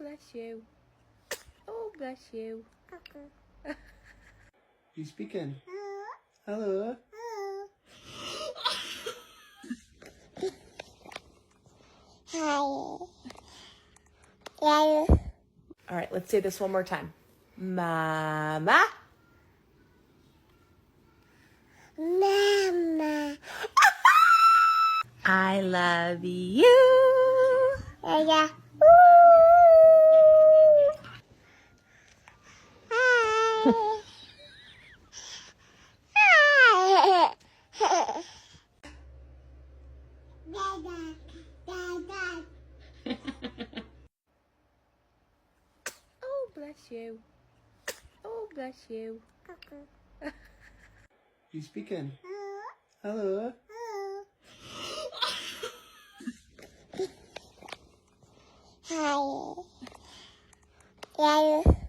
bless you. Oh, bless you. You speaking? Hello. Hi. All right, let's say this one more time. Mama. Mama. I love you. Yeah. Hi. Hi. Dada. Dada. Oh, bless you. Oh, bless you. You speaking? Hello. Hi. Yeah.